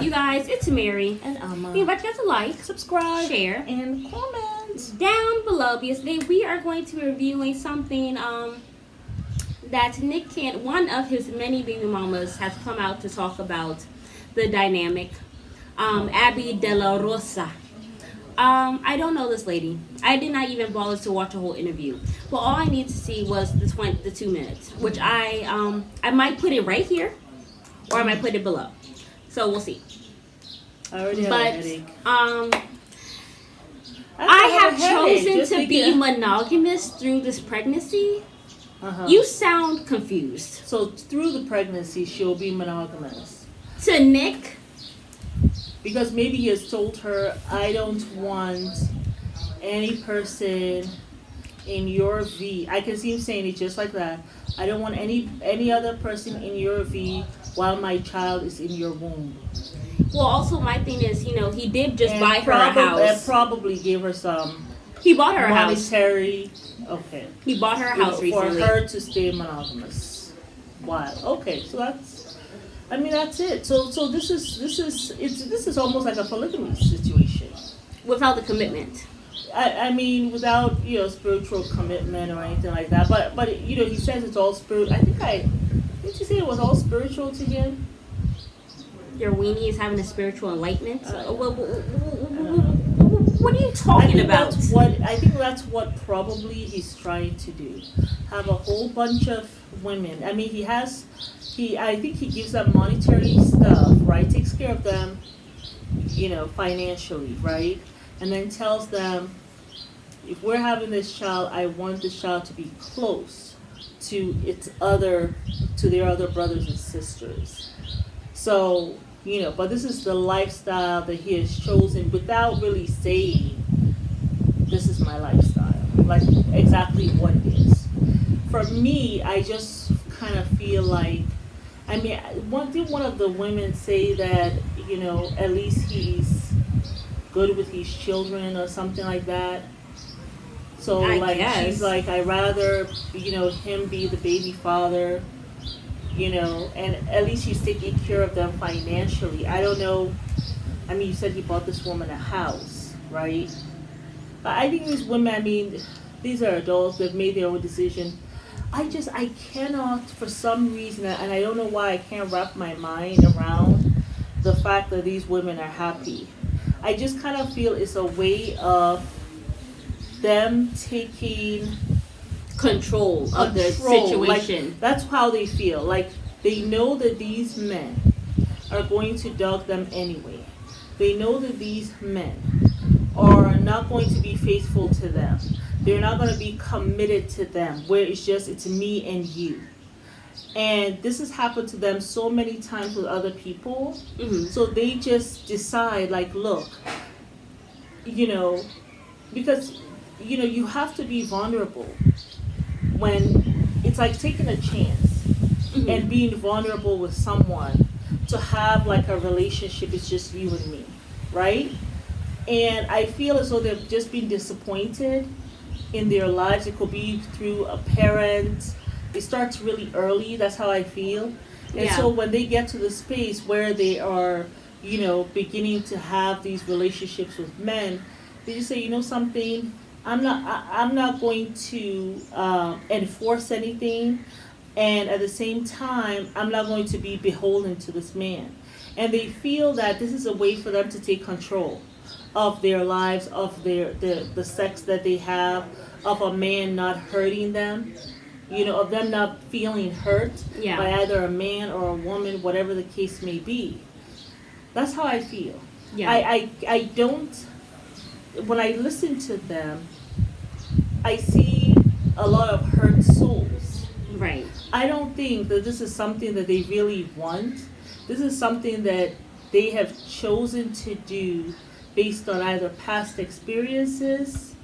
You guys, it's Mary. And Alma. We invite you guys to like, subscribe, share, and comment down below, because today we are going to be reviewing something that Nick Cannon, one of his many baby mamas, has come out to talk about the dynamic. Abby De La Rosa. I don't know this lady. I did not even bother to watch a whole interview. But all I need to see was the 2 minutes, which I might put it right here, or I might put it below. So we'll see. I already have a headache. I have chosen to be monogamous through this pregnancy. You sound confused. So through the pregnancy, she'll be monogamous. To Nick. Because maybe he has told her, I don't want any person in your V. I can see him saying it just like that. I don't want any other person in your V while my child is in your womb. Well, also my thing is, he did just buy her a house. And probably gave her some. He bought her a monetary. house. Okay. He bought her a house recently. For her to stay monogamous. Wow. Okay, so that's it. So this is almost like a polygamy situation. Without the commitment. I mean, without spiritual commitment or anything like that. But he says it's all spiritual. Didn't you say it was all spiritual to him? Your weenie is having a spiritual enlightenment. What are you talking about? I think that's what probably he's trying to do. Have a whole bunch of women. I mean, I think he gives them monetary stuff, right? Takes care of them, financially, right? And then tells them, if we're having this child, I want this child to be close to their other brothers and sisters. So, but this is the lifestyle that he has chosen without really saying, this is my lifestyle, like exactly what it is. For me, I just kind of feel like, did one of the women say that, at least he's good with his children or something like that? So she's like, I'd rather, him be the baby father, and at least he's taking care of them financially. I don't know. You said he bought this woman a house, right? But I think these women, these are adults. They've made their own decision. I cannot, for some reason, and I don't know why, I can't wrap my mind around the fact that these women are happy. I just kind of feel it's a way of them taking control of the situation. Like, that's how they feel. Like, they know that these men are going to dog them anyway. They know that these men are not going to be faithful to them. They're not going to be committed to them, where it's me and you. And this has happened to them so many times with other people. Mm-hmm. So they just decide, like, look, because, you have to be vulnerable when it's like taking a chance. Mm-hmm. And being vulnerable with someone to have like a relationship. It's just you and me, right? And I feel as though they've just been disappointed in their lives. It could be through a parent. It starts really early. That's how I feel. And so when they get to the space where they are, beginning to have these relationships with men, they just say, something, I'm not going to enforce anything, and at the same time, I'm not going to be beholden to this man. And they feel that this is a way for them to take control of their lives, of the sex that they have, of a man not hurting them, of them not feeling hurt by either a man or a woman, whatever the case may be. That's how I feel. Yeah. I don't, when I listen to them, I see a lot of hurt souls. Right. I don't think that this is something that they really want. This is something that they have chosen to do based on either past experiences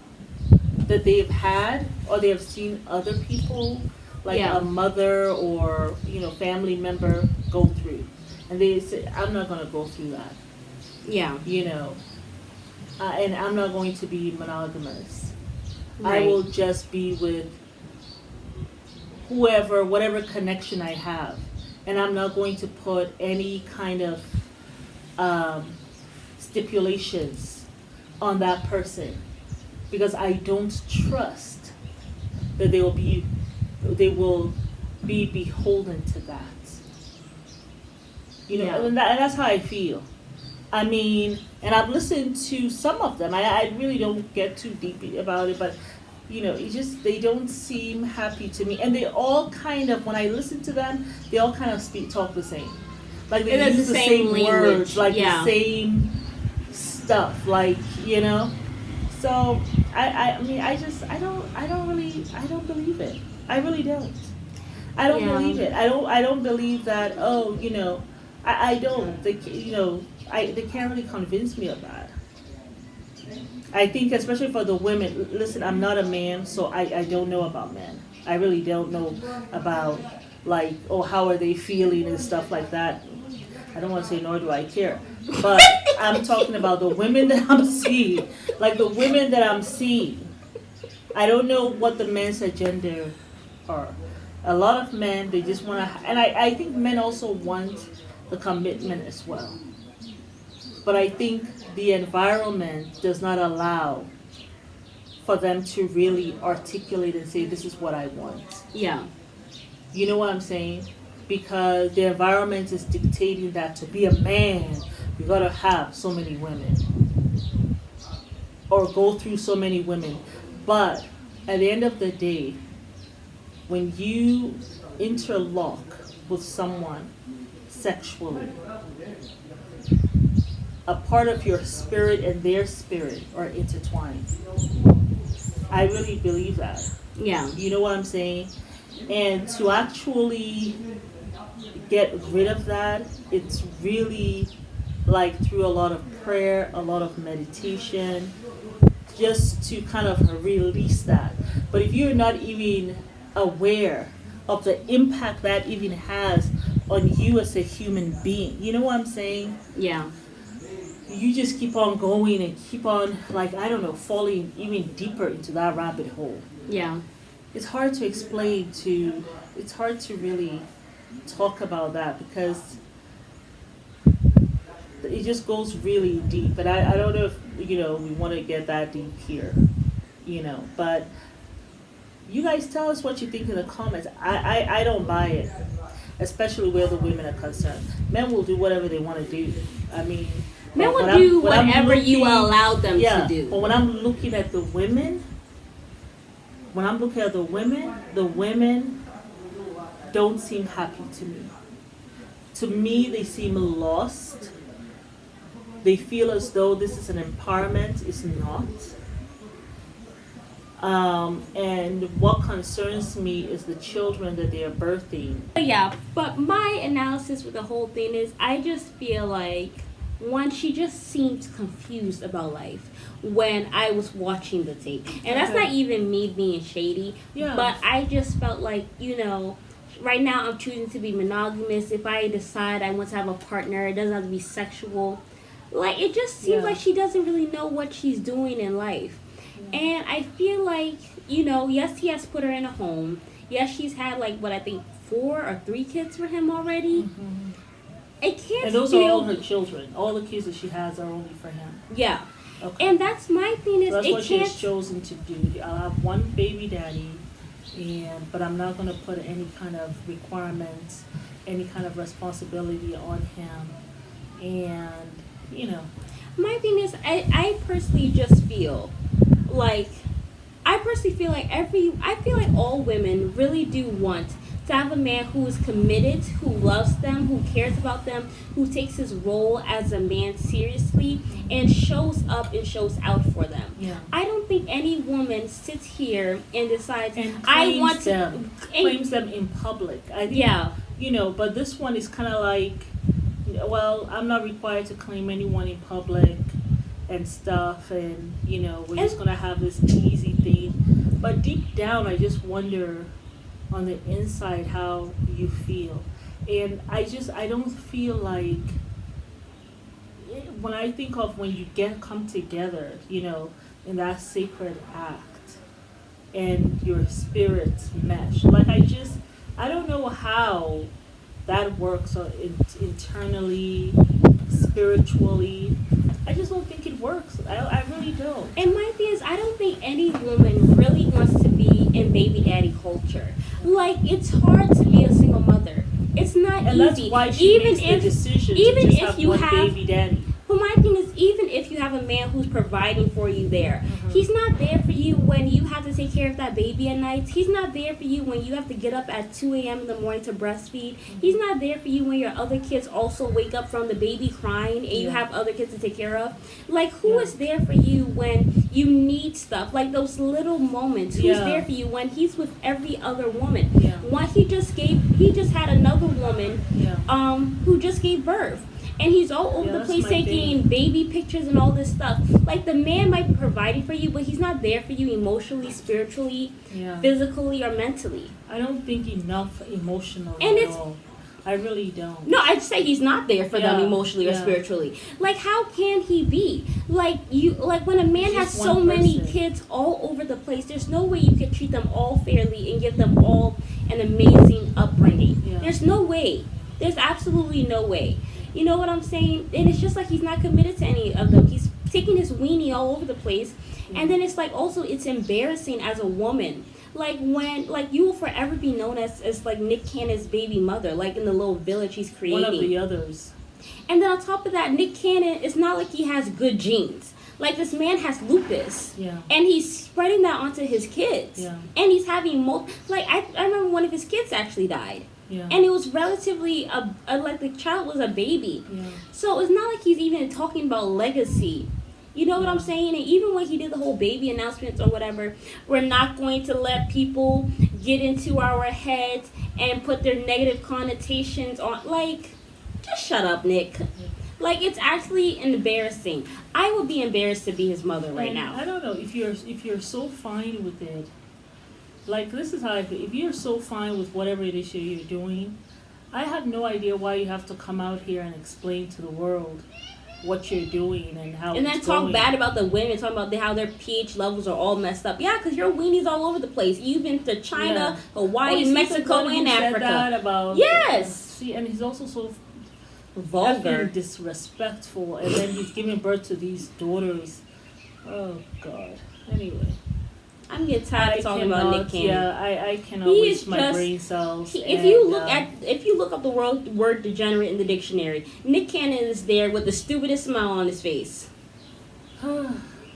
that they've had, or they have seen other people, like a mother or family member, go through, and they say, I'm not going to go through that. Yeah. And I'm not going to be monogamous. Right. I will just be with whatever connection I have, and I'm not going to put any kind of um, stipulations on that person because I don't trust that they will be beholden to that. Yeah. And that's how I feel. I mean, and I've listened to some of them. I really don't get too deep about it, but it just they don't seem happy to me, and they all kind of when I listen to them, they all kind of talk the same, like they It is use the the same same language, words, like yeah. the same stuff, like. So I mean I don't believe it. I really don't. I don't Yeah. believe it. I don't believe that. Oh, I don't. They can't really convince me of that. I think especially for the women. Listen, I'm not a man, so I don't know about men. I really don't know about like how are they feeling and stuff like that. I don't want to say nor do I care, but I'm talking about the women that I'm seeing, like the women that I'm seeing. I don't know what the men's agenda are. A lot of men, they just want to, and I think men also want the commitment as well. But I think the environment does not allow for them to really articulate and say, this is what I want. Yeah. You know what I'm saying? Because the environment is dictating that to be a man, you gotta have so many women or go through so many women. But at the end of the day, when you interlock with someone sexually, a part of your spirit and their spirit are intertwined. I really believe that. Yeah. You know what I'm saying? And to actually get rid of that, it's really like through a lot of prayer, a lot of meditation, just to kind of release that. But if you're not even aware of the impact that even has on you as a human being, you know what I'm saying? Yeah. You just keep on going and keep on, like, I don't know, falling even deeper into that rabbit hole. Yeah. It's hard to it's hard to really talk about that because it just goes really deep. And I don't know if, we want to get that deep here, but you guys tell us what you think in the comments. I don't buy it, especially where the women are concerned. Men will do whatever they want to do. I mean, Men when will do when I'm whatever you looking- allow them yeah, to do. but when I'm looking at the women, the women don't seem happy to me. To me, they seem lost. They feel as though this is an empowerment. It's not. And what concerns me is the children that they are birthing. Yeah, but my analysis with the whole thing is I just feel like one, she just seemed confused about life when I was watching the tape. And that's Okay. not even me being shady, Yeah. but I just felt like, right now I'm choosing to be monogamous. If I decide I want to have a partner, it doesn't have to be sexual. Like, it just seems Yeah. like she doesn't really know what she's doing in life. And I feel like, yes, he has put her in a home. Yes, she's had, like, what I think 4 or 3 kids for him already. Mm-hmm. It can't And those are all feel... her children. All the kids that she has are only for him. Yeah. Okay. And that's my thing is, So that's it what she can't... has chosen to do. I'll have one baby daddy, but I'm not going to put any kind of requirements, any kind of responsibility on him. And, My thing is, I personally just feel like... I feel like all women really do want to have a man who is committed, who loves them, who cares about them, who takes his role as a man seriously, and shows up and shows out for them. Yeah. I don't think any woman sits here and decides, And I want claims them in public. I think, Yeah. But this one is kind of like, well, I'm not required to claim anyone in public and stuff, and, we're just going to have this easy thing. But deep down, I just wonder on the inside how you feel. And I don't feel like, when I think of when you come together, in that sacred act, and your spirits mesh. Like, I don't know how that works internally, spiritually. I just don't think it works. I really don't. And my thing is, I don't think any woman really wants to be in baby daddy culture. Like, it's hard to be a single mother. It's not And easy. that's why she even makes if the decision even to just if have you one have baby daddy. But my thing is, even if you have a man who's providing for you there, he's not there for you when you have to take care of that baby at night. He's not there for you when you have to get up at 2 a.m. in the morning to breastfeed. He's not there for you when your other kids also wake up from the baby crying and you have other kids to take care of. Like, who is there for you when you need stuff? Like, those little moments. Who's there for you when he's with every other woman? When he just had another woman who just gave birth. And he's all over the place taking baby pictures and all this stuff. Like, the man might be providing for you, but he's not there for you emotionally, spiritually, physically, or mentally. I don't think enough emotionally And at all. I really don't. No, I'd say he's not there for them emotionally or spiritually. Like, how can he be? Like, when a man has so many kids all over the place, there's no way you can treat them all fairly and give them all an amazing upbringing. There's no way. There's absolutely no way. You know what I'm saying? And it's just like he's not committed to any of them. He's taking his weenie all over the place. And then it's like, also, it's embarrassing as a woman. Like, when, like, you will forever be known as like Nick Cannon's baby mother, like in the little village he's creating. One of the others. And then on top of that, Nick Cannon, it's not like he has good genes. Like, this man has lupus. And he's spreading that onto his kids. And he's having like, I remember one of his kids actually died. And it was relatively like the child was a baby. So it's not like he's even talking about legacy. You know what I'm saying? And even when he did the whole baby announcements or whatever, we're not going to let people get into our heads and put their negative connotations on. Like, just shut up, Nick. Like, it's actually embarrassing. I would be embarrassed to be his mother right now. I don't know if you're so fine with it. Like, this is how I feel. If you're so fine with whatever it is you're doing, I have no idea why you have to come out here and explain to the world what you're doing and how and then it's talk going. bad about the women, talking about how their pH levels are all messed up. Yeah, because your weenie's all over the place. You've been to China, Hawaii, Mexico, and Africa. Said that about, yes. See, and he's also so vulgar, disrespectful, and then he's giving birth to these daughters. Oh God. Anyway. I'm getting tired of talking about Nick Cannon. Yeah, I cannot waste my brain cells. If you look up the word degenerate in the dictionary, Nick Cannon is there with the stupidest smile on his face.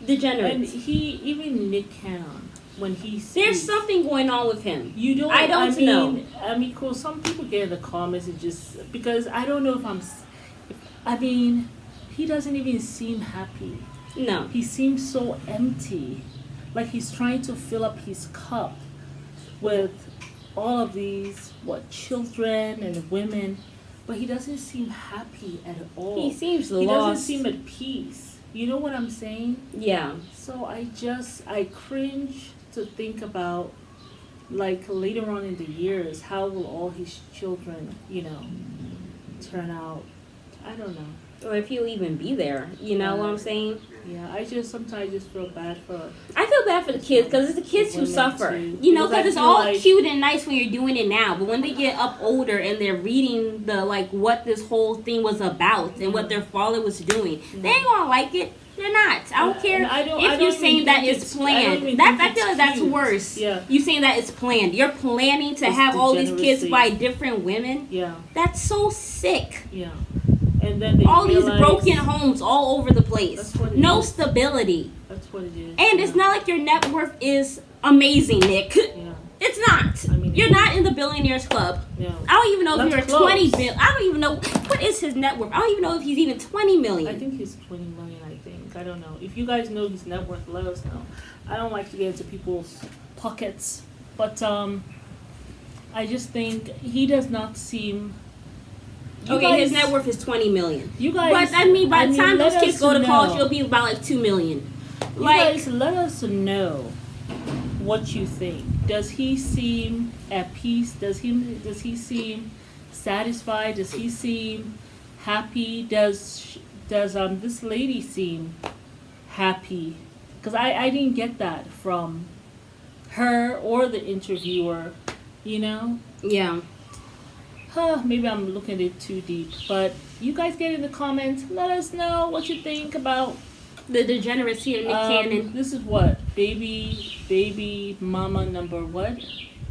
Degenerate. And even Nick Cannon, when he speaks, there's something going on with him. I don't know. I mean, cool. Some people get in the comments and just because I don't know if he doesn't even seem happy. No, he seems so empty. Like he's trying to fill up his cup with all of these, children and women, but he doesn't seem happy at all. He seems lost. He doesn't seem at peace. You know what I'm saying? Yeah. So I cringe to think about, like, later on in the years, how will all his children, turn out? I don't know. Or if he'll even be there, you know what I'm saying? Yeah, sometimes just feel bad for. I feel bad for the kids because it's the kids who suffer. Too. Because it's all cute and nice when you're doing it now, but when they get up older and they're reading what this whole thing was about and what their father was doing, they ain't gonna like it. They're not. I don't care if you're saying that it's planned. I feel like that's worse. Yeah. You saying that it's planned. You're planning to have all these kids by different women. Yeah. That's so sick. Yeah. And then all these broken homes all over the place. No stability. That's what it is. And it's not like your net worth is amazing, Nick. Yeah. It's not. You're not in the billionaires club. Yeah. I don't even know if you're 20 billion. I don't even know what is his net worth. I don't even know if he's even 20 million. I think he's 20 million, I think. I don't know. If you guys know his net worth, let us know. I don't like to get into people's pockets. But I just think he does not seem. His net worth is 20 million. You guys, but by the time those kids go to college, it'll be about like 2 million. You guys, let us know what you think. Does he seem at peace? Does he seem satisfied? Does he seem happy? Does this lady seem happy? Because I didn't get that from her or the interviewer. Yeah. maybe I'm looking at it too deep. But you guys get in the comments. Let us know what you think about The degeneracy of Nick Cannon. This is what? Baby mama number what?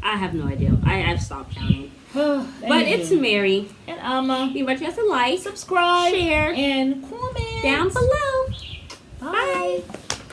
I have no idea. I've stopped counting. But Anywho. it's Mary. And Alma. Be much as a like, Subscribe. share, and comment down below.